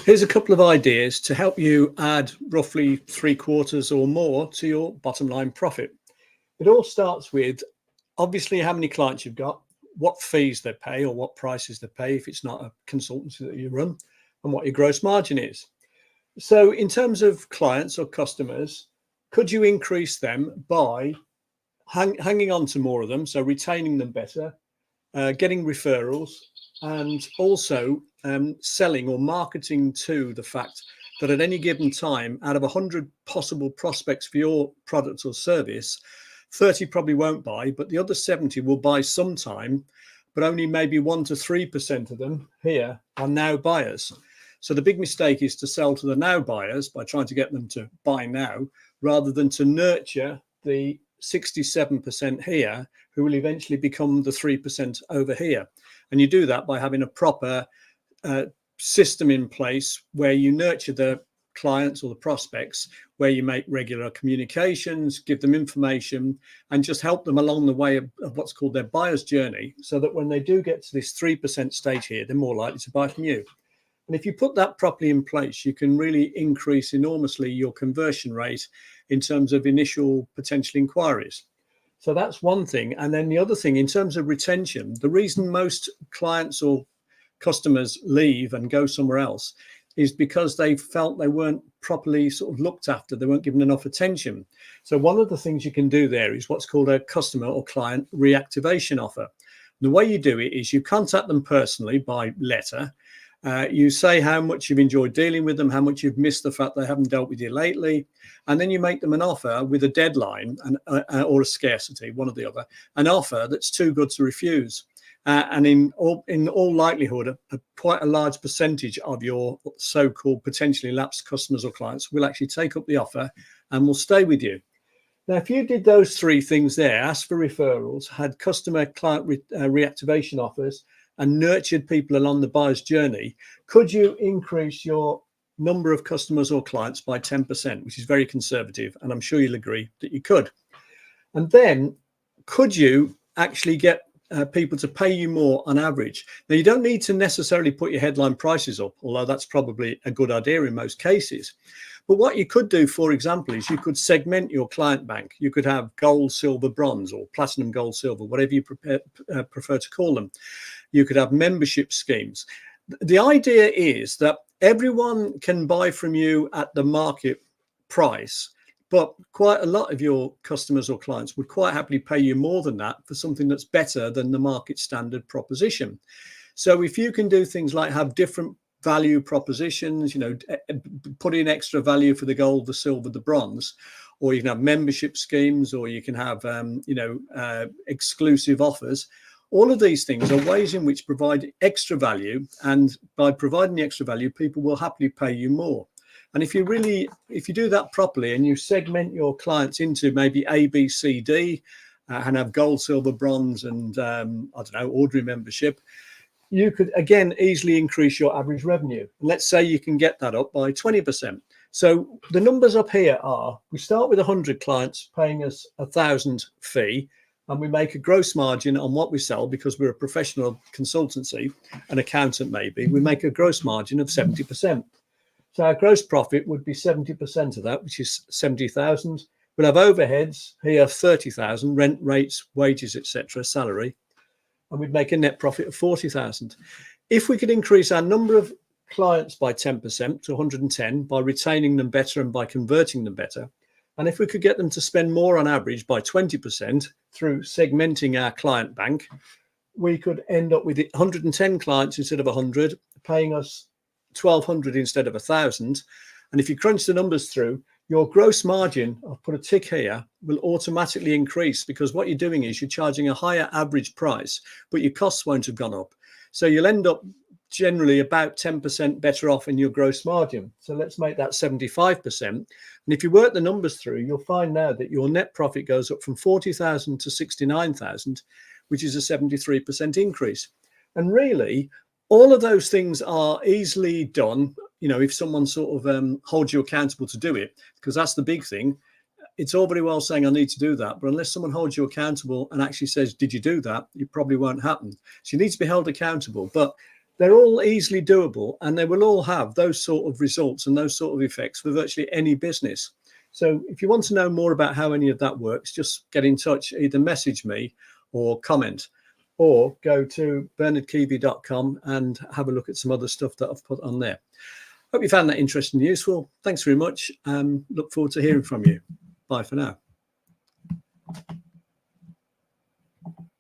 Here's a couple of ideas to help you add roughly 3/4 or more to your bottom line profit. It all starts with obviously how many clients you've got, what fees they pay or what prices they pay if it's not a consultancy that you run, and what your gross margin is. So in terms of clients or customers, could you increase them by hanging on to more of them, so retaining them better, getting referrals, and also selling or marketing to the fact that at any given time, out of 100 possible prospects for your product or service, 30 probably won't buy, but the other 70 will buy sometime, but only maybe 1 to 3% of them here are now buyers. So the big mistake is to sell to the now buyers by trying to get them to buy now, rather than to nurture the 67% here who will eventually become the 3% over here. And you do that by having a proper system in place where you nurture the clients or the prospects, where you make regular communications, give them information, and just help them along the way of what's called their buyer's journey, so that when they do get to this 3% stage here, they're more likely to buy from you. And if you put that properly in place, you can really increase enormously your conversion rate in terms of initial potential inquiries. So that's one thing. And then the other thing, in terms of retention, the reason most clients or customers leave and go somewhere else is because they felt they weren't properly sort of looked after, they weren't given enough attention. So one of the things you can do there is what's called a customer or client reactivation offer. The way you do it is you contact them personally by letter. You say how much you've enjoyed dealing with them, how much you've missed the fact they haven't dealt with you lately, and then you make them an offer with a deadline or a scarcity, one or the other, an offer that's too good to refuse. And in all likelihood, quite a large percentage of your so-called potentially lapsed customers or clients will actually take up the offer and will stay with you. Now, if you did those three things there, asked for referrals, had customer client reactivation offers, and nurtured people along the buyer's journey, could you increase your number of customers or clients by 10%, which is very conservative, and I'm sure you'll agree that you could. And then could you actually get people to pay you more on average? Now, you don't need to necessarily put your headline prices up, although that's probably a good idea in most cases. But what you could do, for example, is you could segment your client bank. You could have gold, silver, bronze, or platinum, gold, silver, whatever you prefer to call them. You could have membership schemes. The idea is that everyone can buy from you at the market price, but quite a lot of your customers or clients would quite happily pay you more than that for something that's better than the market standard proposition. So if you can do things like have different value propositions, put in extra value for the gold, the silver, the bronze, or you can have membership schemes, or you can have exclusive offers. All of these things are ways in which provide extra value, and by providing the extra value, people will happily pay you more. And if you do that properly and you segment your clients into maybe A, B, C, D, and have gold, silver, bronze, and ordinary membership, you could again easily increase your average revenue. Let's say you can get that up by 20%. So the numbers up here are: we start with 100 clients paying us 1,000 fee, and we make a gross margin on what we sell, because we're a professional consultancy, an accountant maybe, we make a gross margin of 70%. So our gross profit would be 70% of that, which is 70,000. We'll have overheads here, 30,000, rent, rates, wages, etc., salary, and we'd make a net profit of 40,000. If we could increase our number of clients by 10% to 110 by retaining them better and by converting them better, and if we could get them to spend more on average by 20% through segmenting our client bank, we could end up with 110 clients instead of 100, paying us 1,200 instead of 1,000. And if you crunch the numbers through, your gross margin, I'll put a tick here, will automatically increase, because what you're doing is you're charging a higher average price, but your costs won't have gone up. So you'll end up generally about 10% better off in your gross margin. So let's make that 75%. And if you work the numbers through, you'll find now that your net profit goes up from 40,000 to 69,000, which is a 73% increase. And really, all of those things are easily done, if someone sort of holds you accountable to do it, because that's the big thing. It's all very well saying I need to do that, but unless someone holds you accountable and actually says, did you do that? It probably won't happen. So you need to be held accountable. But They're all easily doable, and they will all have those sort of results and those sort of effects for virtually any business. So if you want to know more about how any of that works, just get in touch, either message me or comment, or go to bernardkeevy.com and have a look at some other stuff that I've put on there. Hope you found that interesting and useful. Thanks very much. Look forward to hearing from you. Bye for now.